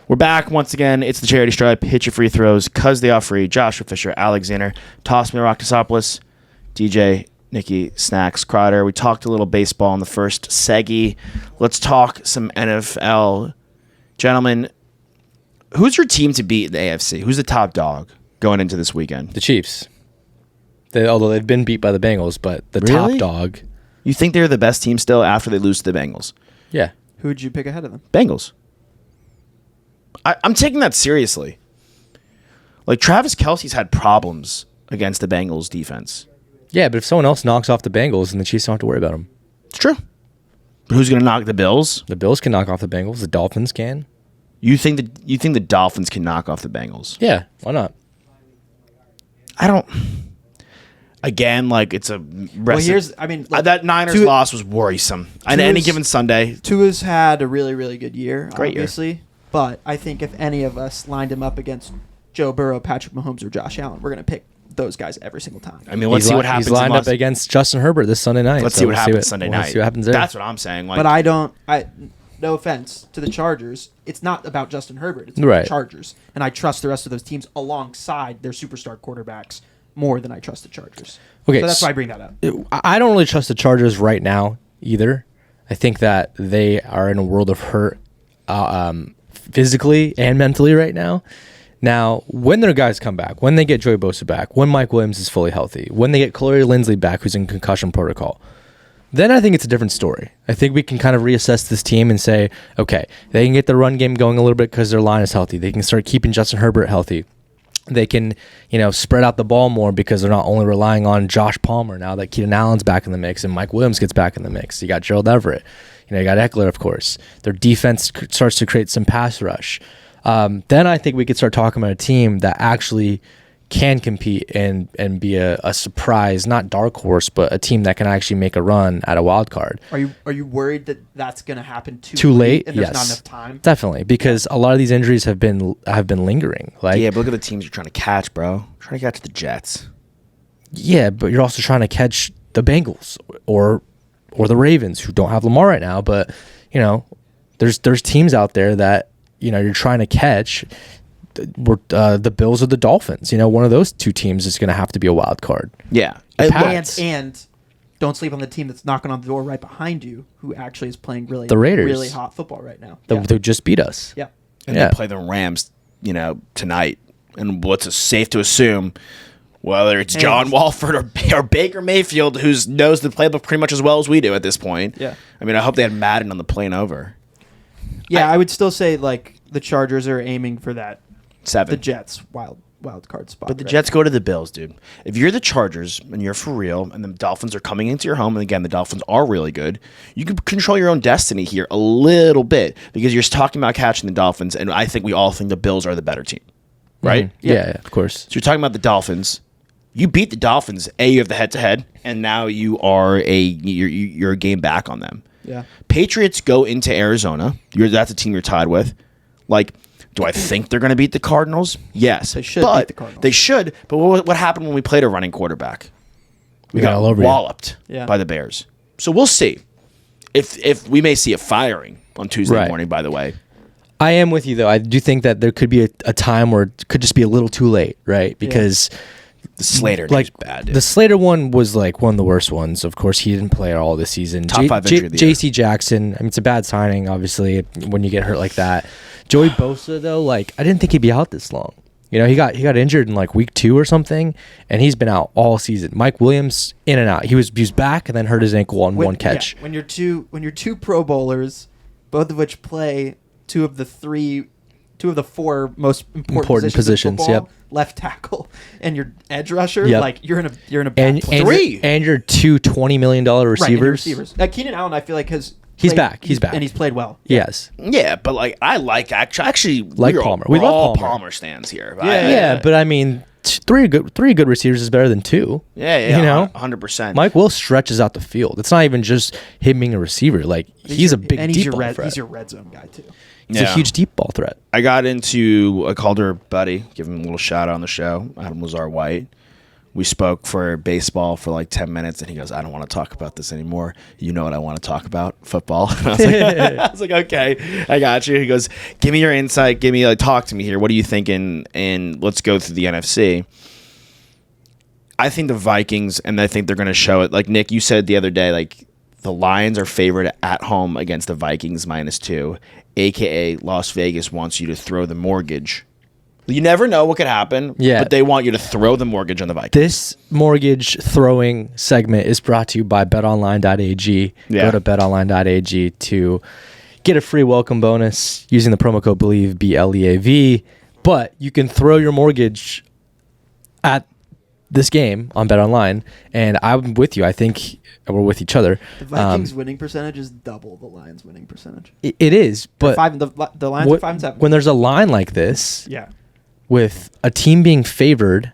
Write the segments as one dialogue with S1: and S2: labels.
S1: We're back once again. It's the Charity Stripe. Hit your free throws. Cuz they are free. Joshua Fisher, Alexander, Toss Me Rocktasopoulos, DJ, Nikki, Snacks, Crowder. We talked a little baseball in the first seggy. Let's talk some NFL. Gentlemen, who's your team to beat in the AFC? Who's the top dog going into this weekend?
S2: The Chiefs. Although they've been beat by the Bengals, but the
S1: Really?
S2: top dog.
S1: You think they're the best team still after they lose to the Bengals?
S2: Yeah.
S3: Who would you pick ahead of them?
S1: Bengals. I'm taking that seriously. Like, Travis Kelce's had problems against the Bengals defense.
S2: Yeah, but if someone else knocks off the Bengals, then the Chiefs don't have to worry about them.
S1: It's true. But who's going to knock the Bills?
S2: The Bills can knock off the Bengals. The Dolphins can.
S1: You think the Dolphins can knock off the Bengals?
S2: Yeah, why not?
S1: I don't. Again, like, it's a.
S3: Well,
S1: that Niners loss was worrisome. On any given Sunday,
S3: Tua's had a really, really good year,
S1: Great year.
S3: obviously. But I think if any of us lined him up against Joe Burrow, Patrick Mahomes, or Josh Allen, we're going to pick those guys every single time.
S1: I mean, let's see what happens.
S2: He's lined up against Justin Herbert this Sunday night.
S1: Let's see what happens Sunday night.
S2: See what happens there.
S1: That's what I'm saying. Like,
S3: But no offense to the Chargers, it's not about Justin Herbert. It's about the Chargers. And I trust the rest of those teams alongside their superstar quarterbacks more than I trust the Chargers.
S2: Okay,
S3: so that's why I bring that up.
S2: I don't really trust the Chargers right now either. I think that they are in a world of hurt physically and mentally right now. Now, when their guys come back, when they get Joey Bosa back, when Mike Williams is fully healthy, when they get Corey Linsley back, who's in concussion protocol, then I think it's a different story. I think we can kind of reassess this team and say, okay, they can get the run game going a little bit because their line is healthy. They can start keeping Justin Herbert healthy. They can, spread out the ball more because they're not only relying on Josh Palmer now that Keenan Allen's back in the mix and Mike Williams gets back in the mix. You got Gerald Everett. You got Eckler, of course. Their defense starts to create some pass rush. Then I think we could start talking about a team that actually can compete and be a surprise, not dark horse, but a team that can actually make a run at a wild card.
S3: Are you worried that that's going to happen
S2: too late?
S3: And there's
S2: Yes,
S3: not enough time?
S2: Definitely, because a lot of these injuries have been lingering. Like,
S1: yeah, but look at the teams you're trying to catch, bro. You're trying to catch the Jets.
S2: Yeah, but you're also trying to catch the Bengals or the Ravens, who don't have Lamar right now. But there's teams out there that you're trying to catch. The Bills or the Dolphins. One of those two teams is going to have to be a wild card.
S1: Yeah.
S3: And don't sleep on the team that's knocking on the door right behind you, who actually is playing really,
S2: the Raiders.
S3: really hot football right now.
S2: They just beat us.
S3: Yeah.
S1: And they play the Rams, tonight. And what's safe to assume, whether it's John Walford or Baker Mayfield, who knows the playbook pretty much as well as we do at this point.
S3: Yeah.
S1: I mean, I hope they had Madden on the plane over.
S3: Yeah, I would still say the Chargers are aiming for that
S1: 7.
S3: the Jets wild card spot.
S1: But the Jets go to the Bills, dude. If you're the Chargers and you're for real, and the Dolphins are coming into your home, and again, the Dolphins are really good, you can control your own destiny here a little bit because you're talking about catching the Dolphins, and I think we all think the Bills are the better team, right?
S2: Mm-hmm. Yeah, of course.
S1: So you're talking about the Dolphins. You beat the Dolphins. You have the head-to-head, and now you're a game back on them.
S3: Yeah.
S1: Patriots go into Arizona. That's a team you're tied with. Do I think they're going to beat the Cardinals? Yes.
S3: They should beat the Cardinals.
S1: They should. But what happened when we played a running quarterback? We got
S2: all over
S1: walloped by the Bears. So we'll see. If we may see a firing on Tuesday morning, by the way.
S2: I am with you, though. I do think that there could be a time where it could just be a little too late, right? Because
S1: the Slater was bad, dude.
S2: The Slater one was one of the worst ones. Of course, he didn't play at all this season.
S1: Top 5 injury of the year.
S2: J.C. Jackson, it's a bad signing, obviously, when you get hurt like that. Joey Bosa, though, I didn't think he'd be out this long. He got injured in week 2 or something, and he's been out all season. Mike Williams, in and out. He was back and then hurt his ankle on one catch.
S3: Yeah, when you're two Pro Bowlers, both of which play two of the 4 most important positions in football, left tackle and your edge rusher, you're in a bad place.
S2: And your two $20 million receivers.
S3: Keenan Allen, I feel like
S2: He's back,
S3: and he's played well.
S2: Yes.
S1: Yeah, but I actually
S2: like Palmer.
S1: We love Palmer stands here.
S2: But I mean, three good receivers is better than 2.
S1: Yeah, 100%.
S2: Mike Will stretches out the field. It's not even just him being a receiver. He's a big deep ball threat.
S3: He's your red zone guy too.
S2: He's a huge deep ball threat.
S1: I called her buddy, give him a little shout out on the show, Adam Lazar White. We spoke for baseball for like 10 minutes, and he goes, I don't want to talk about this anymore. You know what I want to talk about? Football. And I was like, okay, I got you. He goes, give me your insight. Talk to me here. What are you thinking? And let's go through the NFC. I think the Vikings, and I think they're going to show it. Like, Nick, you said the other day, like, the Lions are favored at home against the Vikings -2, a.k.a. Las Vegas wants you to throw the mortgage. You never know what could happen, but they want you to throw the mortgage on the Vikings.
S2: This mortgage throwing segment is brought to you by betonline.ag. Go to betonline.ag to get a free welcome bonus using the promo code BELIEVE, BLEAV. But you can throw your mortgage at this game on BetOnline, and I'm with you. I think we're with each other.
S3: The Vikings' winning percentage is double the Lions' winning percentage.
S2: It is, but
S3: the Lions are 5-7.
S2: When there's a line like this,
S3: yeah,
S2: with a team being favored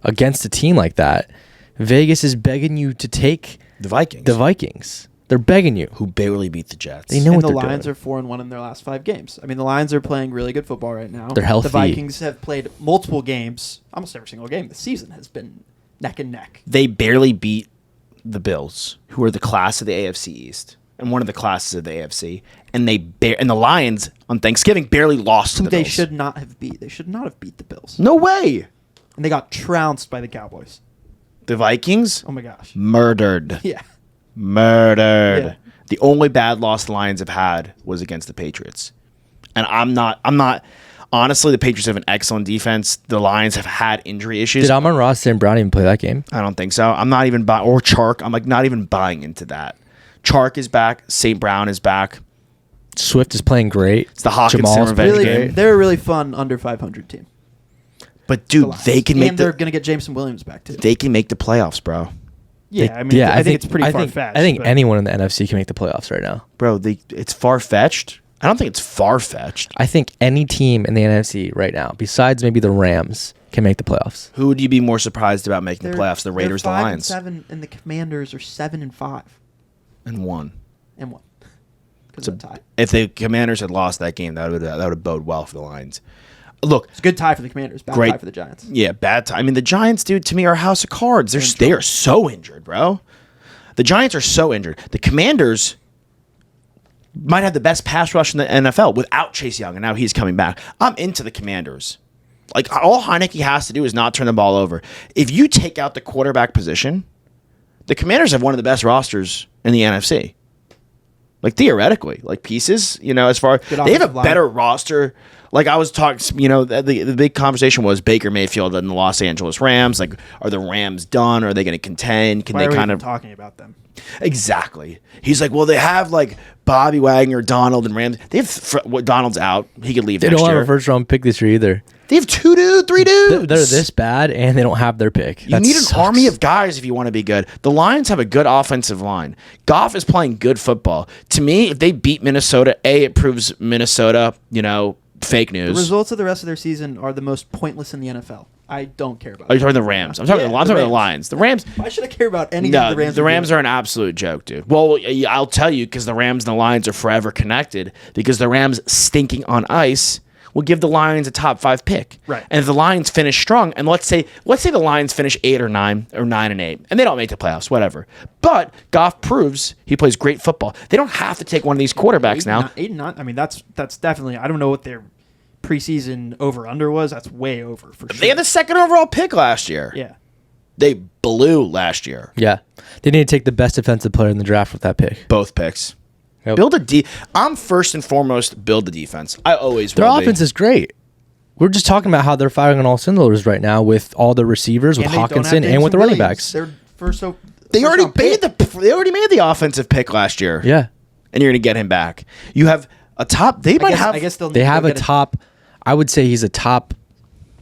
S2: against a team like that, Vegas is begging you to take
S1: the Vikings.
S2: They're begging you.
S1: Who barely beat the Jets.
S2: They know
S3: and
S2: what
S3: the
S2: they're
S3: Lions
S2: doing.
S3: are 4-1 in their last 5 games. I mean, the Lions are playing really good football right now.
S2: They're healthy.
S3: The Vikings have played multiple games. Almost every single game this season has been neck and neck.
S1: They barely beat the Bills, who are the class of the AFC East and one of the classes of the AFC. And and the Lions on Thanksgiving barely lost to the Bills.
S3: They should not have beat. They should not have beat the Bills.
S1: No way.
S3: And they got trounced by the Cowboys.
S1: The Vikings?
S3: Oh my gosh.
S1: Murdered.
S3: Yeah.
S1: Murdered.
S3: Yeah.
S1: The only bad loss the Lions have had was against the Patriots. And I'm not honestly, the Patriots have an excellent defense. The Lions have had injury issues.
S2: Did Amon-Ra St. Brown even play that game?
S1: I don't think so. I'm not even buying, or Chark. I'm like not even buying into that. Chark is back. St. Brown is back.
S2: Swift is playing great.
S1: It's the Hawkinson
S2: Jamal's
S1: revenge
S3: Really,
S1: game.
S3: they're a really fun under 500 team.
S1: But dude, they can make
S3: and they're going to get Jameson Williams back too.
S1: They can make the playoffs, bro.
S3: Yeah, I think it's pretty far-fetched.
S2: I think anyone in the NFC can make the playoffs right now.
S1: Bro, it's far-fetched. I don't think it's far-fetched.
S2: I think any team in the NFC right now, besides maybe the Rams, can make the playoffs.
S1: Who would you be more surprised about making the playoffs? The Raiders, the Lions,
S3: 5-7, and the Commanders are 7-5
S1: and 1.
S3: Because of a tie.
S1: If the Commanders had lost that game, that would bode well for the Lions. Look,
S3: It's a good tie for the Commanders. Bad tie for the Giants.
S1: Yeah, bad tie. I mean, the Giants, dude, to me, are a house of cards. They are so injured, bro. The Giants are so injured. The Commanders might have the best pass rush in the NFL without Chase Young, and now he's coming back. I'm into the Commanders. Like, all Heineke has to do is not turn the ball over. If you take out the quarterback position, the Commanders have one of the best rosters in the NFC. Like, theoretically, like pieces, as far they have a better roster. Like, I was talking, the big conversation was Baker Mayfield and the Los Angeles Rams. Like, are the Rams done? Are they going to contend? Can
S3: Why
S1: they
S3: are we
S1: kind
S3: even
S1: of
S3: talking about them?
S1: Exactly. He's like, well, they have like Bobby Wagner, Donald, and Rams. They have Donald's out. He could leave.
S2: They
S1: next
S2: don't have
S1: year.
S2: a first round pick this year either.
S1: They have 3 dudes.
S2: They're this bad, and they don't have their pick.
S1: You need an army of guys if you want to be good. The Lions have a good offensive line. Goff is playing good football. To me, if they beat Minnesota, it proves Minnesota, fake news.
S3: The results of the rest of their season are the most pointless in the NFL. I don't care about.
S1: Are you talking the Rams? I'm talking about the Lions. The Rams.
S3: Why should I care about anything
S1: No,
S3: the Rams?
S1: The Rams are an absolute joke, dude. Well, I'll tell you, because the Rams and the Lions are forever connected. Because the Rams stinking on ice will give the Lions a top 5 pick.
S3: Right.
S1: And if the Lions finish strong, and let's say the Lions finish 8 or 9 or 9 and 8, and they don't make the playoffs, whatever. But Goff proves he plays great football. They don't have to take one of these quarterbacks now.
S3: 8 and 9. I mean, that's definitely. I don't know what their preseason over/under was. That's way over for sure.
S1: They had the 2nd overall pick last year.
S3: Yeah.
S1: They blew last year.
S2: Yeah. They need to take the best defensive player in the draft with that pick.
S1: Both picks.
S2: Yep.
S1: I'm first and foremost build the defense. I always
S2: Their
S1: will
S2: offense is great. We're just talking about how they're firing on all cylinders right now with all the receivers, with Hawkinson, and with the running backs.
S3: They're
S1: They already made the offensive pick last year.
S2: Yeah.
S1: And you're going to get him back. You have a top. They
S2: have a top. I would say he's a top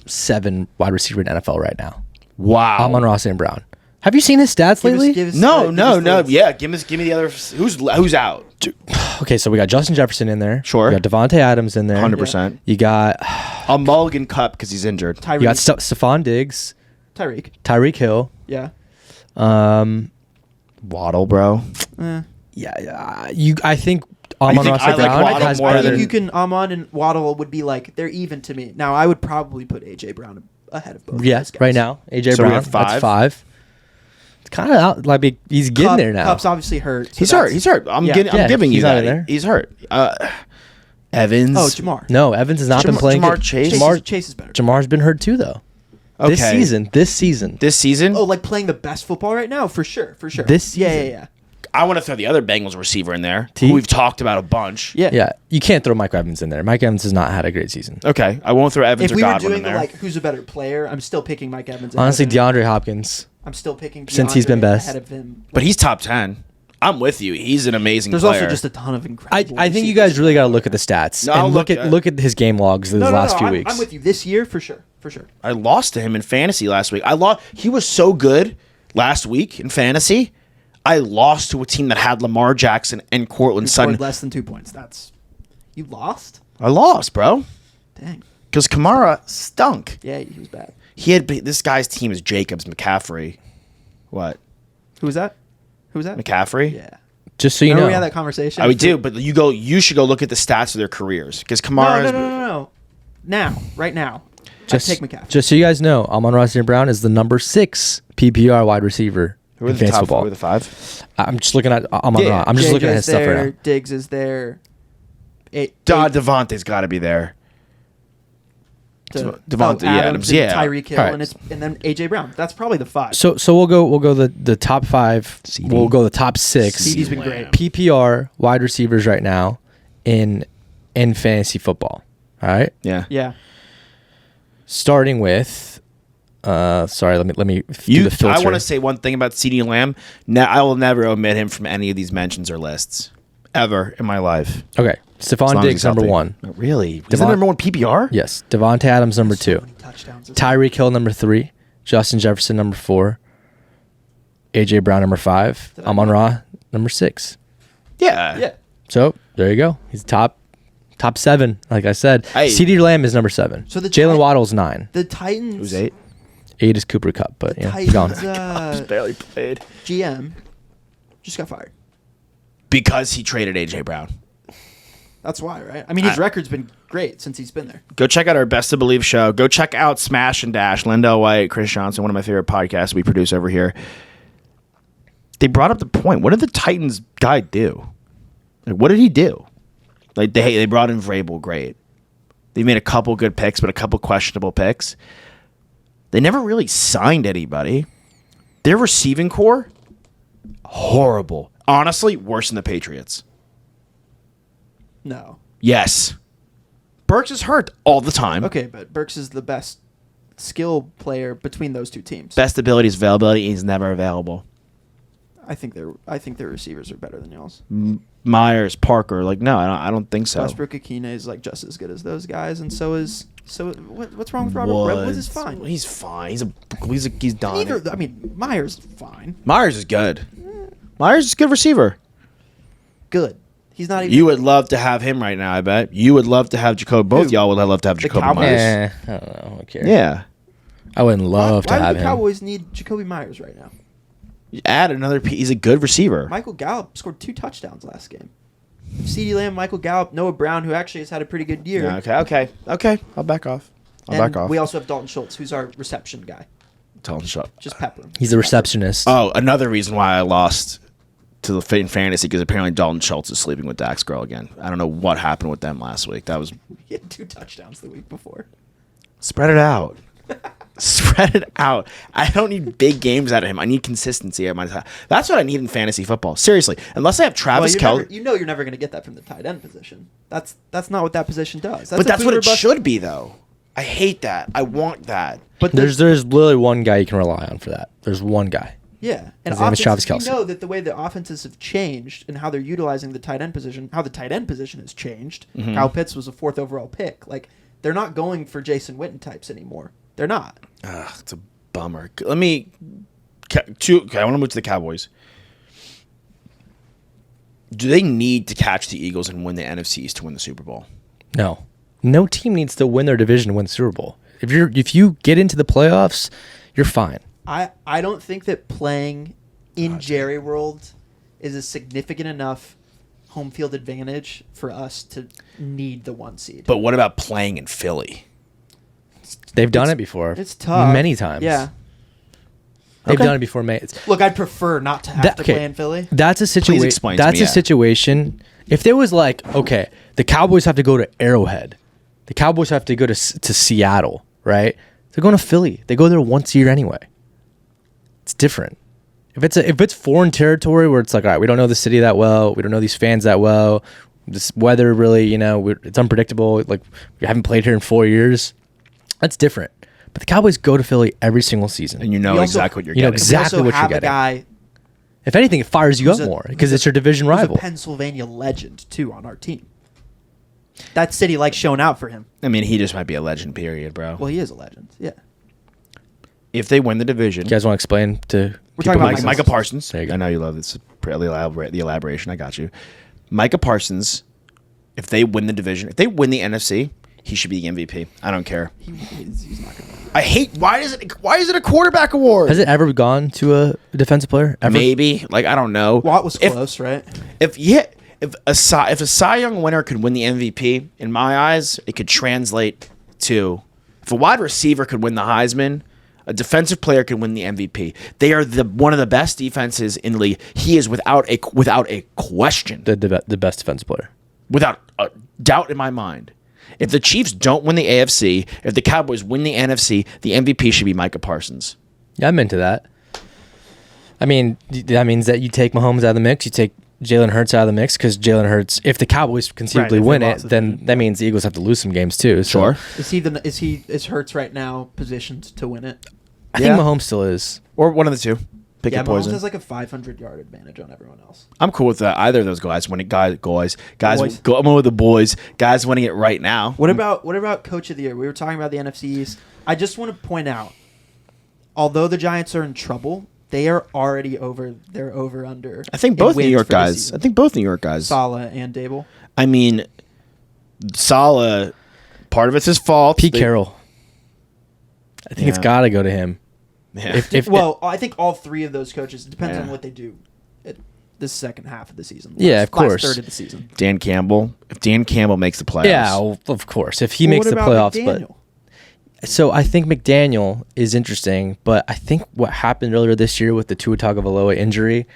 S2: 7 wide receiver in NFL right now.
S1: Wow.
S2: Amon-Ra St. Brown. Have you seen his stats lately?
S1: No. Yeah, give me the other. Who's out?
S2: Okay, so we got Justin Jefferson in there.
S1: Sure.
S2: You got Devontae Adams in there.
S1: 100%.
S2: You got
S1: A Mulligan Cup because he's injured.
S2: you got Stephon Diggs. Tyreek Hill.
S3: Yeah.
S1: Waddle, bro.
S2: Yeah. I think Amon-Ra St. Brown has
S3: I think you can. Amon and Waddle would be like they're even to me. Now I would probably put AJ Brown ahead of both.
S2: Yes, right now. AJ
S1: So we
S2: Brown,
S1: have 5?
S2: that's 5. It's kind of out. Like he's getting there now.
S3: Cup's obviously hurt. So
S1: He's hurt. I'm giving you
S2: he's not
S1: that.
S2: in there.
S1: He's hurt. Evans.
S3: Oh, Jamar.
S2: No, Evans has not been playing.
S1: Jamar
S2: good.
S1: Chase?
S3: Chase is better.
S2: Jamar's been hurt too, though.
S1: Okay.
S2: This season.
S1: This season?
S3: Oh, like playing the best football right now? For sure.
S2: This
S3: Yeah.
S2: season.
S1: I want to throw the other Bengals receiver in there,
S2: T?
S1: who we've talked about a bunch.
S3: Yeah.
S2: Yeah, you can't throw Mike Evans in there. Mike Evans has not had a great season.
S1: Okay, I won't throw Evans
S3: If
S1: or
S3: we were
S1: Godwin
S3: doing
S1: in
S3: the,
S1: there.
S3: like, who's a better player, I'm still picking Mike Evans.
S2: Honestly,
S3: ahead of him.
S2: DeAndre Hopkins.
S3: I'm still picking
S2: Since he's been
S3: DeAndre
S2: best.
S3: ahead of him.
S1: But he's top 10. I'm with you. He's an amazing
S3: There's
S1: player.
S3: also just a ton of incredible.
S2: I think you guys really got to look at the stats
S1: No, I'll
S2: and look at his game logs these last few weeks.
S3: I'm with you this year for sure.
S1: I lost to him in fantasy last week. He was so good last week in fantasy. I lost to a team that had Lamar Jackson and Cortland
S3: He scored
S1: Sutton.
S3: less than 2 points. You lost.
S1: I lost, bro.
S3: Dang.
S1: Because Kamara stunk.
S3: Yeah, he was bad.
S1: This guy's team is Jacobs, McCaffrey. What?
S3: Who was that?
S1: McCaffrey?
S3: Yeah.
S2: Just so you
S3: Remember
S2: know,
S3: we had that conversation.
S1: We do, but you should go look at the stats of their careers because Kamara.
S3: No. Now, right now,
S2: just
S3: take McCaffrey.
S2: Just so you guys know, Amon-Ra St. Brown is the number 6 PPR wide receiver
S1: Who are
S2: in
S1: the
S2: fantasy
S1: top?
S2: football.
S1: Who are the 5?
S2: I'm just looking at Amon-Ra.
S1: Yeah.
S2: I'm just looking at his stuff
S3: there,
S2: right now.
S3: Diggs is there.
S1: Devontae's got to be there. Devontae Adams, yeah.
S3: Tyreek Hill,
S2: All right.
S3: and then AJ Brown. That's probably the 5.
S2: So we'll go the top 5.
S1: CD.
S2: We'll go the top 6.
S3: CD's been great.
S2: PPR wide receivers right now in fantasy football. All right.
S1: Yeah.
S3: Yeah.
S2: Starting with, sorry, let me do the filter.
S1: I want to say one thing about CeeDee Lamb. I will never omit him from any of these mentions or lists ever in my life.
S2: Okay,
S1: As
S2: Stephon
S1: long as
S2: Diggs
S1: he's
S2: number
S1: healthy.
S2: 1.
S1: Oh, really? Is that number 1 PPR?
S2: Yes. Devontae Adams number 2.
S3: many touchdowns.
S2: Tyreek Hill number 3. Justin Jefferson number 4. AJ Brown number 5. Amon-Ra number 6.
S1: Yeah.
S3: Yeah.
S2: So there you go. He's top 7. Like I said,
S1: Hey.
S2: CeeDee Lamb is number 7.
S3: So the
S2: Jalen
S3: Ti-
S2: Waddle's 9.
S3: The Titans.
S1: Who's 8?
S2: 8 is Cooper Kupp, but yeah, he's gone.
S3: Titans
S1: Barely played.
S3: GM just got fired.
S1: Because he traded AJ Brown.
S3: That's why, right? I mean, his record's been great since he's been there.
S1: Go check out our Best to Believe show. Go check out Smash and Dash. Lindell White, Chris Johnson, one of my favorite podcasts we produce over here. They brought up the point. What did the Titans guy do? Like, what did he do? Like they brought in Vrabel, great. They made a couple good picks, but a couple questionable picks. They never really signed anybody. Their receiving core, horrible. Honestly, worse than the Patriots.
S3: No.
S1: Yes. Burks is hurt all the time.
S3: Okay, but Burks is the best skill player between those two teams.
S1: Best ability is availability. He's never available.
S3: I think their receivers are better than y'all's.
S1: Myers, Parker, like no, I don't think so.
S3: Westbrook Akina is like just as good as those guys, and what's wrong with Robert Woods? Is fine.
S1: He's fine. He's done.
S3: Neither. I mean, Myers fine.
S1: Myers is good. Myers is a good receiver.
S3: Good. He's not even.
S1: You would love to have him right now. I bet you would love to have Jacoby. Both
S3: Who?
S1: y'all would love to have
S3: The
S1: Jacoby
S3: Cowboys?
S1: Myers.
S2: I don't know. I don't care.
S1: Yeah,
S2: I wouldn't love to
S3: Why
S2: have
S3: do the
S2: him.
S3: Cowboys need Jacoby Myers right now?
S1: add another piece. He's a good receiver.
S3: Michael Gallup scored 2 touchdowns last game. CeeDee Lamb, Michael Gallup, Noah Brown, who actually has had a pretty good year.
S1: Yeah, okay. I'll back off.
S3: And we also have Dalton Schultz, who's our reception guy.
S1: Tell him to shut.
S3: Just pepper him.
S2: He's a receptionist.
S1: Oh, another reason why I lost to the in fantasy because apparently Dalton Schultz is sleeping with Dax Girl again. I don't know what happened with them last week. That was
S3: He had 2 touchdowns the week before.
S1: spread it out. Spread it out. I don't need big games out of him. I need consistency at my time. That's what I need in fantasy football. Seriously, unless I have Travis Kelce.
S3: You're never going to get that from the tight end position. That's not what that position does.
S1: But that's what it should be, though. I hate that. I want that.
S3: But
S2: there's literally one guy you can rely on for that. There's one guy.
S3: Yeah, and
S2: His name is Travis
S3: offenses,
S2: Kelce.
S3: we know that the way the offenses have changed and how they're utilizing the tight end position, how the tight end position has changed.
S1: Mm-hmm.
S3: Kyle Pitts was a 4th overall pick. Like, they're not going for Jason Witten types anymore. They're not.
S1: Ugh, it's a bummer. I want to move to the Cowboys. Do they need to catch the Eagles and win the NFC East to win the Super Bowl?
S2: No team needs to win their division to win the Super Bowl. If you get into the playoffs, you're fine.
S3: I don't think that playing in Jerry World is a significant enough home field advantage for us to need the 1 seed.
S1: But what about playing in Philly?
S2: They've done it before.
S3: It's tough.
S2: Many times.
S3: Yeah.
S2: They've done it before.
S3: Look, I'd prefer not to have to play in Philly.
S2: That's a situation.
S1: explain to
S2: That's
S1: me,
S2: a situation. If there was like, okay, the Cowboys have to go to Arrowhead, the Cowboys have to go to Seattle, right? They're going to Philly. They go there once a year anyway. It's different. If it's foreign territory where it's like, all right, we don't know the city that well, we don't know these fans that well, this weather really, it's unpredictable. Like we haven't played here in 4 years. That's different. But the Cowboys go to Philly every single season,
S1: and you know exactly what you're getting.
S2: You know exactly what you're getting.
S3: Guy
S2: if anything, it fires you up more because it's your division rival.
S3: He's a Pennsylvania legend too on our team. That city likes showing out for him.
S1: I mean, he just might be a legend, period, bro.
S3: Well, he is a legend. Yeah.
S1: If they win the division,
S2: you guys want to explain to?
S3: We're talking about
S1: Micah Parsons.
S2: There you go.
S1: I know you love this. The elaboration. I got you. Micah Parsons. If they win the division, if they win the NFC, he should be the MVP. I don't care.
S3: He's not going to.
S1: I hate. Why is it a quarterback award?
S2: Has it ever gone to a defensive player? Ever?
S1: Maybe. Like I don't know.
S3: Watt was close, right?
S1: If a Cy Young winner could win the MVP, in my eyes, it could translate to if a wide receiver could win the Heisman, a defensive player could win the MVP. They are one of the best defenses in the league. He is without a question
S2: the best defensive player,
S1: without a doubt in my mind. If the Chiefs don't win the AFC, if the Cowboys win the NFC, the MVP should be Micah Parsons.
S2: Yeah, I'm into that. I mean, that means that you take Mahomes out of the mix, you take Jalen Hurts out of the mix, because Jalen Hurts, if the Cowboys conceivably win it, then that means the Eagles have to lose some games too. So.
S1: Sure.
S3: Is Hurts right now positioned to win it?
S2: I think Mahomes still is.
S1: Or one of the two. Pick your
S3: Mahomes
S1: poison.
S3: has like a 500-yard advantage on everyone else.
S1: I'm cool with that. Either of those guys winning. I'm with the boys. Guys winning it right now.
S3: What about Coach of the Year? We were talking about the NFC East. I just want to point out, although the Giants are in trouble, they are already over. They're over under.
S1: I think both New York guys.
S3: Saleh and Dable.
S1: I mean, Saleh. Part of it's his fault.
S2: Pete Carroll. I think it's got to go to him.
S1: Yeah.
S3: I think all three of those coaches. It depends on what they do at the second half of the season.
S2: Of course.
S3: Last third of the season.
S1: Dan Campbell. If Dan Campbell makes the playoffs.
S2: Yeah, well, of course. If he makes the playoffs.
S3: McDaniel?
S2: So I think McDaniel is interesting, but I think what happened earlier this year with the Tua Tagovailoa injury,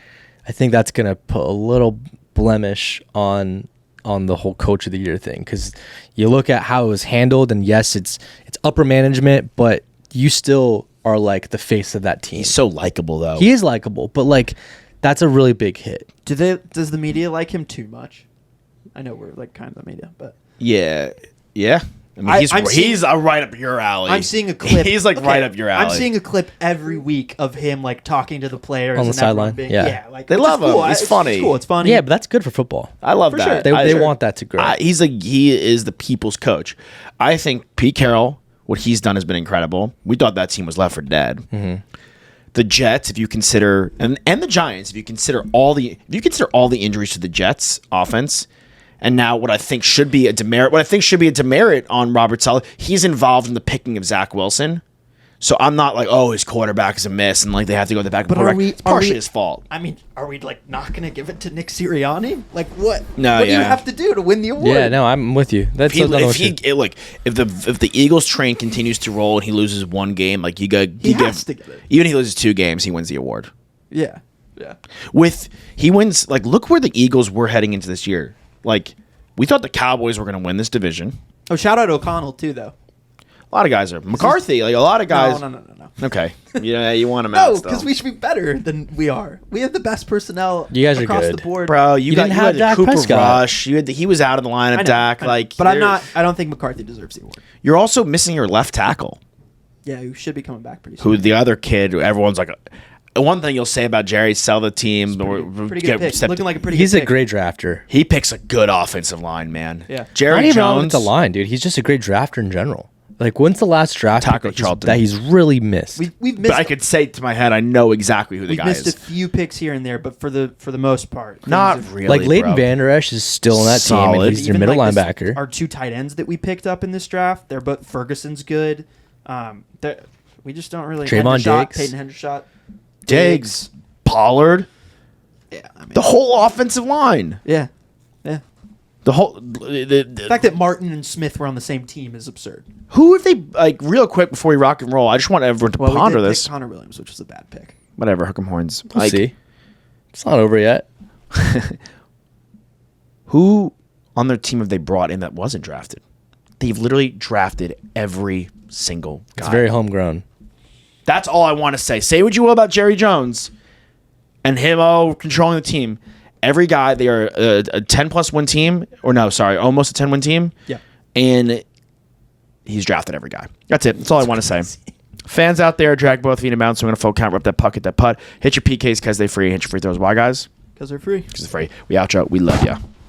S2: I think that's going to put a little blemish on the whole Coach of the Year thing, because you look at how it was handled, and yes, it's upper management, but you still are like the face of that team.
S1: He's so likable, though.
S2: He is likable, but like that's a really big hit.
S3: Does the media like him too much? I know we're like kind of the media, but
S1: yeah. I mean, he's right up your alley.
S3: I'm seeing a clip.
S1: He's like right up your alley.
S3: I'm seeing a clip every week of him like talking to the players
S2: on the sideline.
S3: Like
S1: they love him.
S3: Cool.
S1: He's funny.
S3: It's cool. It's funny.
S2: Yeah, but that's good for football.
S1: I love
S3: For
S1: that.
S3: sure.
S2: They want that to grow.
S1: He is the people's coach. I think Pete Carroll, what he's done has been incredible. We thought that team was left for dead.
S2: Mm-hmm.
S1: The Jets, if you consider, and the Giants, if you consider all the injuries to the Jets offense, and now what I think should be a demerit on Robert Saleh, he's involved in the picking of Zach Wilson. So I'm not like, his quarterback is a miss, and like they have to go to the back. But it's partially his fault.
S3: I mean, are we like not going to give it to Nick Sirianni? Like what?
S1: No,
S3: what do you have to do to win the award?
S2: Yeah, no, I'm with you. That's
S1: if the Eagles train continues to roll and he loses one game, like he has to get it. Even if he loses 2 games, he wins the award.
S3: Yeah.
S1: He wins. Like, look where the Eagles were heading into this year. Like, we thought the Cowboys were going to win this division.
S3: Oh, shout out O'Connell too, though.
S1: A lot of guys are McCarthy. Like a lot of guys.
S3: No.
S1: Okay. Yeah, you want him out.
S3: No, because we should be better than we are. We have the best personnel.
S2: You guys are
S3: across
S2: good,
S3: the board,
S1: bro. You
S2: didn't have Dak
S1: Cooper
S2: Prescott.
S1: Rush. He was out of the lineup. Dak.
S3: But I don't think McCarthy deserves the award.
S1: You're also missing your left tackle.
S3: Yeah, who should be coming back pretty soon.
S1: Who the other kid? Everyone's like. One thing you'll say about Jerry, sell the team.
S3: Pretty good pick. Looking like a pretty
S2: He's
S3: good
S2: a
S3: pick.
S2: great drafter.
S1: He picks a good offensive line, man.
S3: Yeah.
S1: Jerry Jones.
S2: The line, dude. He's just a great drafter in general. Like, when's the last draft
S1: Taco
S2: pick
S1: Charlton.
S2: that he's really missed?
S3: We've
S1: But
S3: missed.
S1: I could say to my head, I know exactly who the guy
S3: We've missed
S1: is.
S3: a few picks here and there, but for the most part,
S1: Not
S3: things have-
S1: really.
S2: Like Leighton
S1: bro.
S2: Vander Esch is still in that team,
S1: Solid.
S2: and he's their
S3: Even
S2: middle
S3: like
S2: linebacker.
S3: Our 2 tight ends that we picked up in this draft, they're both Ferguson's good. We just don't really.
S2: Trayvon Diggs.
S3: Peyton Hendershot,
S1: Diggs, Pollard,
S3: Yeah, I mean,
S1: the whole offensive line.
S3: yeah. The fact that Martin and Smith were on the same team is absurd.
S1: Who if they like real quick before we rock and roll? I just want everyone to ponder
S3: we did
S1: this.
S3: pick Connor Williams, which was a bad pick.
S1: Whatever, hook 'em horns.
S2: We'll see. It's not over yet.
S1: Who on their team have they brought in that wasn't drafted? They've literally drafted every single guy.
S2: It's very homegrown.
S1: That's all I want to say. Say what you will about Jerry Jones and him controlling the team. Every guy, they are a 10-plus win team. Or no, sorry, almost a 10-win team.
S3: Yeah.
S1: And he's drafted every guy. That's it. That's all I want to say. Fans out there, drag both feet in bounds. So we're going to full count, rep that puck, hit that putt. Hit your PKs because they're free. Hit your free throws. Why, guys?
S3: Because they're free.
S1: Because they're free. We outro. We love ya.